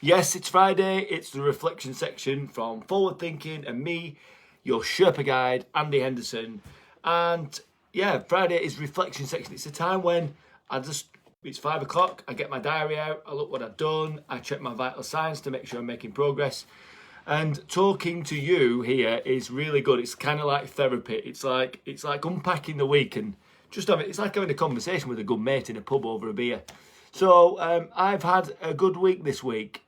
Yes, it's Friday. It's the reflection section from Forward Thinking and me, your Sherpa guide, Andy Henderson. And yeah, Friday is reflection section. It's a time when it's 5 o'clock. I get my diary out. I look what I've done. I check my vital signs to make sure I'm making progress. And talking to you here is really good. It's kind of like therapy. It's like unpacking the week and it's like having a conversation with a good mate in a pub over a beer. So I've had a good week this week.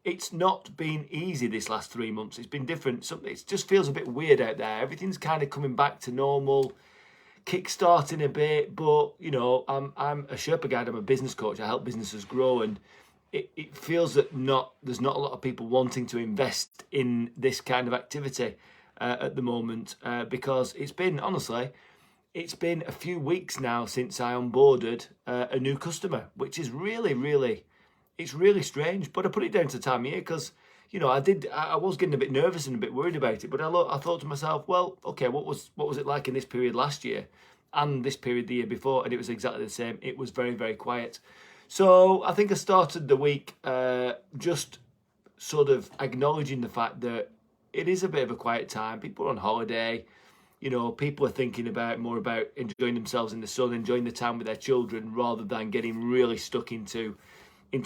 It's not been easy this last 3 months. It's been different. It just feels a bit weird out there. Everything's kind of coming back to normal, kick-starting a bit. But you know, I'm a Sherpa guide. I'm a business coach. I help businesses grow, and it feels that there's not a lot of people wanting to invest in this kind of activity at the moment because it's been a few weeks now since I onboarded a new customer, which is it's really strange. But I put it down to time of year because, I was getting a bit nervous and a bit worried about it. But I thought to myself, well, okay, what was it like in this period last year and this period the year before? And it was exactly the same. It was very, very quiet. So I think I started the week just sort of acknowledging the fact that it is a bit of a quiet time. People are on holiday. People are thinking more about enjoying themselves in the sun, enjoying the time with their children, rather than getting really stuck into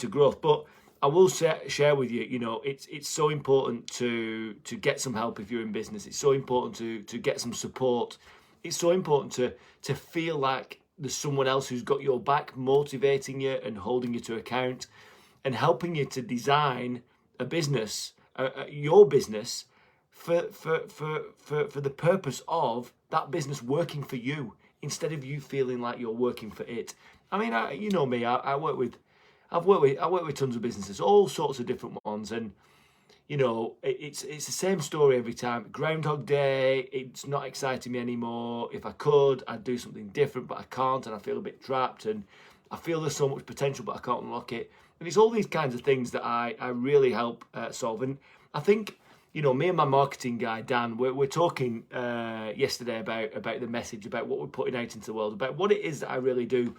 growth. But I will share with you, it's so important to get some help if you're in business. It's so important to get some support. It's so important to feel like there's someone else who's got your back, motivating you and holding you to account, and helping you to design a business, your business, for the purpose of that business working for you instead of you feeling like you're working for it. I mean, you know me. I've worked with tons of businesses, all sorts of different ones, and it's the same story every time. Groundhog Day. It's not exciting me anymore. If I could, I'd do something different, but I can't, and I feel a bit trapped, and I feel there's so much potential, but I can't unlock it. And it's all these kinds of things that I really help solve. And I think, me and my marketing guy, Dan, we're talking yesterday about the message, about what we're putting out into the world, about what it is that I really do.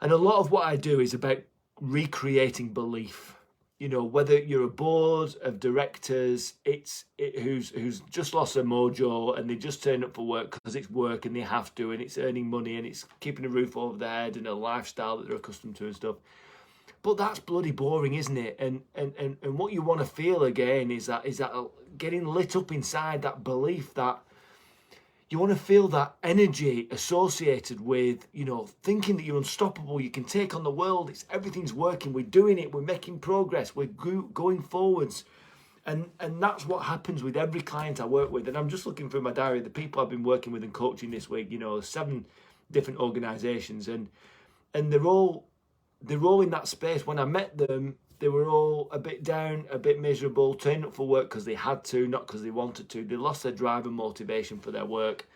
And a lot of what I do is about recreating belief. Whether you're a board of directors, who's just lost their mojo and they just turn up for work because it's work and they have to, and it's earning money and it's keeping a roof over their head and a lifestyle that they're accustomed to and stuff. But that's bloody boring, isn't it? And what you want to feel again is that getting lit up inside, that belief, that you want to feel that energy associated with, thinking that you're unstoppable, you can take on the world, everything's working, we're doing it, we're making progress, we're going forwards. And that's what happens with every client I work with. And I'm just looking through my diary, the people I've been working with and coaching this week, 7 different organizations, and they're all in that space. When I met them, they were all a bit down, a bit miserable, turning up for work because they had to, not because they wanted to. They lost their drive and motivation for their work.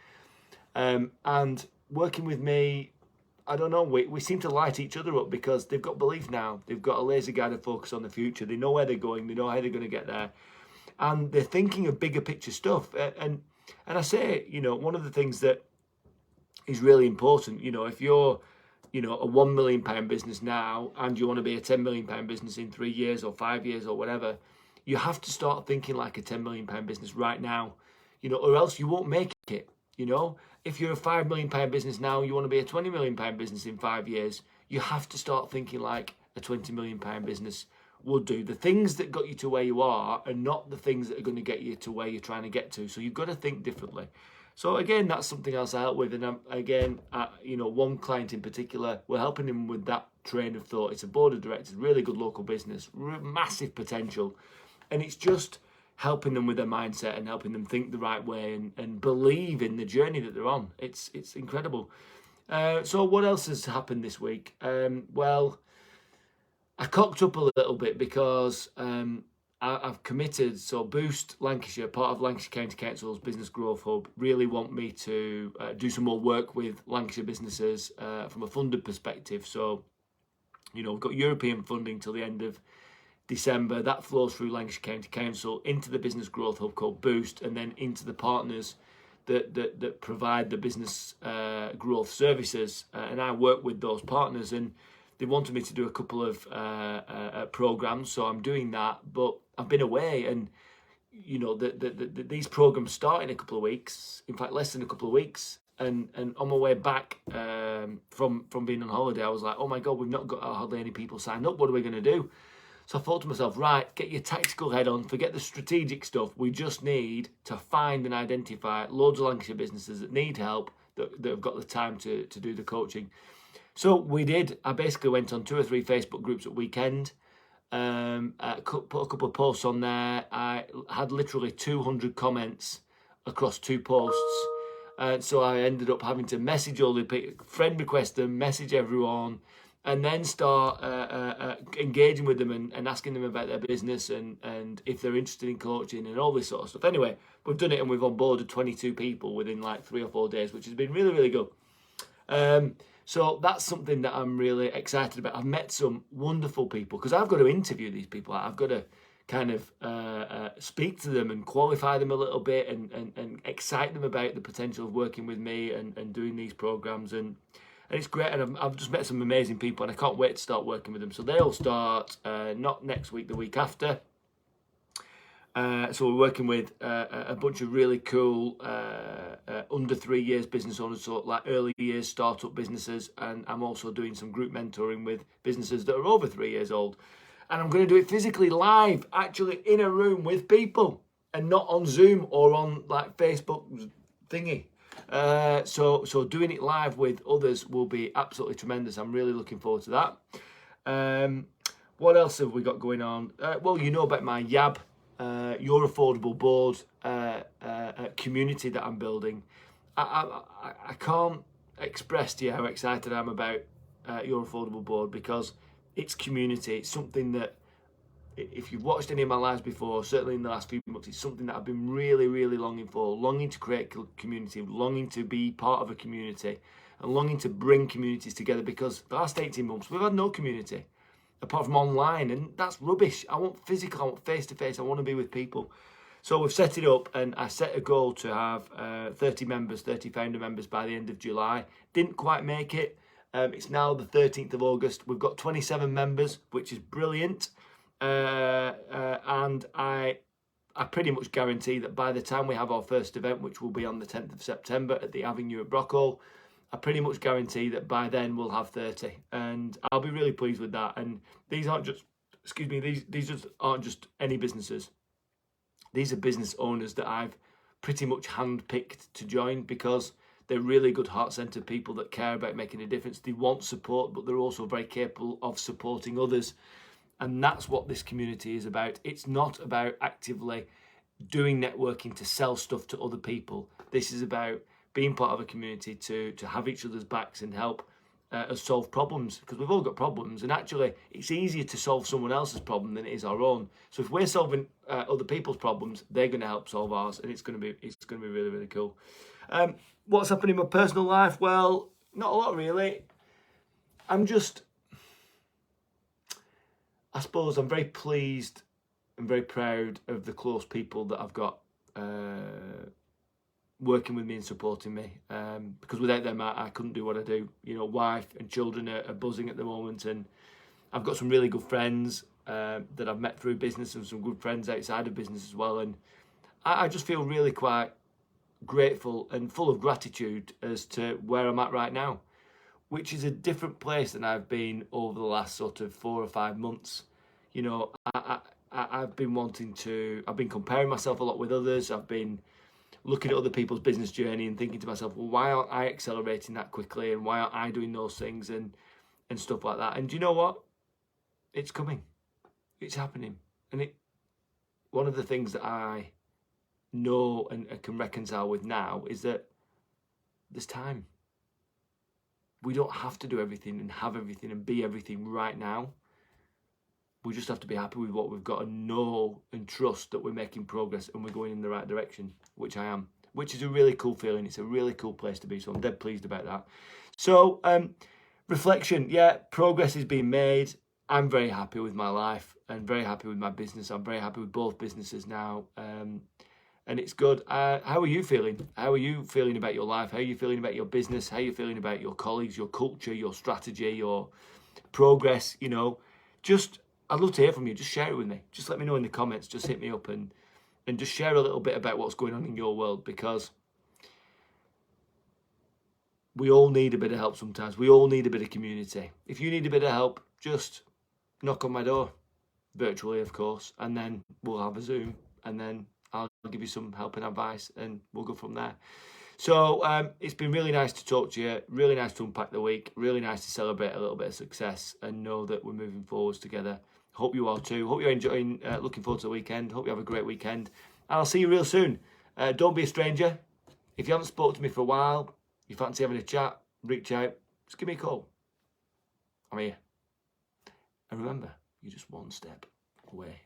And working with me, I don't know, we seem to light each other up because they've got belief now. They've got a laser guided focus on the future. They know where they're going. They know how they're going to get there. And they're thinking of bigger picture stuff. And I say, one of the things that is really important, if you're a £1 million business now and you want to be a £10 million business in 3 years or 5 years or whatever, you have to start thinking like a £10 million business right now, or else you won't make it. If you're a £5 million business now, you want to be a £20 million business in 5 years, you have to start thinking like a £20 million business would do. The things that got you to where you are not the things that are going to get you to where you're trying to get to. So you've got to think differently. So again, that's something else I help with. And one client in particular, we're helping him with that train of thought. It's a board of directors, really good local business, massive potential. And it's just helping them with their mindset and helping them think the right way and believe in the journey that they're on. It's incredible. So what else has happened this week? Well, I cocked up a little bit because I've committed. So Boost Lancashire, part of Lancashire County Council's Business Growth Hub, really want me to do some more work with Lancashire businesses from a funded perspective. So, we've got European funding till the end of December. That flows through Lancashire County Council into the Business Growth Hub called Boost, and then into the partners that provide the business growth services. And I work with those partners, and they wanted me to do a couple of programs, so I'm doing that. But I've been away, and these programs start in a couple of weeks. In fact, less than a couple of weeks. And on my way back from being on holiday, I was like, oh my God, we've not got hardly any people signed up. What are we going to do? So I thought to myself, right, get your tactical head on, forget the strategic stuff. We just need to find and identify loads of Lancashire businesses that need help, that have got the time to do the coaching. So we did. I basically went on 2 or 3 Facebook groups at weekend, put a couple of posts on there. I had literally 200 comments across 2 posts. So I ended up having to message all the people, friend request them, message everyone, and then start engaging with them and asking them about their business and if they're interested in coaching and all this sort of stuff. Anyway, we've done it and we've onboarded 22 people within like 3 or 4 days, which has been really, really good. So that's something that I'm really excited about. I've met some wonderful people because I've got to interview these people. I've got to kind of speak to them and qualify them a little bit and excite them about the potential of working with me and doing these programs. And it's great. And I've just met some amazing people and I can't wait to start working with them. So they'll start not next week, the week after. So we're working with a bunch of really cool under 3 years business owners, so like early years startup businesses, and I'm also doing some group mentoring with businesses that are over 3 years old. And I'm going to do it physically live, actually in a room with people, and not on Zoom or on like Facebook thingy. So doing it live with others will be absolutely tremendous. I'm really looking forward to that. What else have we got going on? Well, you know about my YAB. Your Affordable Board community that I'm building. I can't express to you how excited I am about Your Affordable Board, because it's community. It's something that, if you've watched any of my lives before, certainly in the last few months, it's something that I've been really, really longing for, longing to create community, longing to be part of a community, and longing to bring communities together, because the last 18 months we've had no community apart from online, and that's rubbish. I want physical, I want face-to-face, I want to be with people. So we've set it up, and I set a goal to have 30 members, 30 founder members by the end of July. Didn't quite make it. It's now the 13th of August. We've got 27 members, which is brilliant. And I pretty much guarantee that by the time we have our first event, which will be on the 10th of September at the Avenue at Brockhall, I pretty much guarantee that by then we'll have 30, and I'll be really pleased with that. And these aren't just, these just aren't just any businesses. These are business owners that I've pretty much handpicked to join, because they're really good heart-centered people that care about making a difference. They want support, but they're also very capable of supporting others. And that's what this community is about. It's not about actively doing networking to sell stuff to other people. This is about being part of a community to have each other's backs and help us solve problems, because we've all got problems, and actually it's easier to solve someone else's problem than it is our own. So if we're solving other people's problems, they're going to help solve ours, and it's going to be really, really cool. What's happening in my personal life? Well, not a lot really. I suppose I'm very pleased and very proud of the close people that I've got working with me and supporting me, because without them I couldn't do what I do. You know, wife and children are buzzing at the moment, and I've got some really good friends that I've met through business, and some good friends outside of business as well, and I just feel really quite grateful and full of gratitude as to where I'm at right now, which is a different place than I've been over the last sort of 4 or 5 months. You know, I've been comparing myself a lot with others. I've been looking at other people's business journey and thinking to myself, well, why aren't I accelerating that quickly, and why aren't I doing those things and stuff like that? And do you know what? It's coming. It's happening. And one of the things that I know and can reconcile with now is that there's time. We don't have to do everything and have everything and be everything right now. We just have to be happy with what we've got and know and trust that we're making progress and we're going in the right direction, which I am, which is a really cool feeling. It's a really cool place to be, so I'm dead pleased about that. So, reflection, yeah, progress is being made. I'm very happy with my life and very happy with my business. I'm very happy with both businesses now, and it's good. How are you feeling? How are you feeling about your life? How are you feeling about your business? How are you feeling about your colleagues, your culture, your strategy, your progress, you know, I'd love to hear from you. Just share it with me. Just let me know in the comments. Just hit me up and just share a little bit about what's going on in your world, because we all need a bit of help sometimes. We all need a bit of community. If you need a bit of help, just knock on my door, virtually, of course, and then we'll have a Zoom, and then I'll give you some help and advice, and we'll go from there. So it's been really nice to talk to you, really nice to unpack the week, really nice to celebrate a little bit of success and know that we're moving forwards together. Hope you are too. Hope you're enjoying, looking forward to the weekend. Hope you have a great weekend. And I'll see you real soon. Don't be a stranger. If you haven't spoken to me for a while, you fancy having a chat, reach out, just give me a call. I'm here. And remember, you're just one step away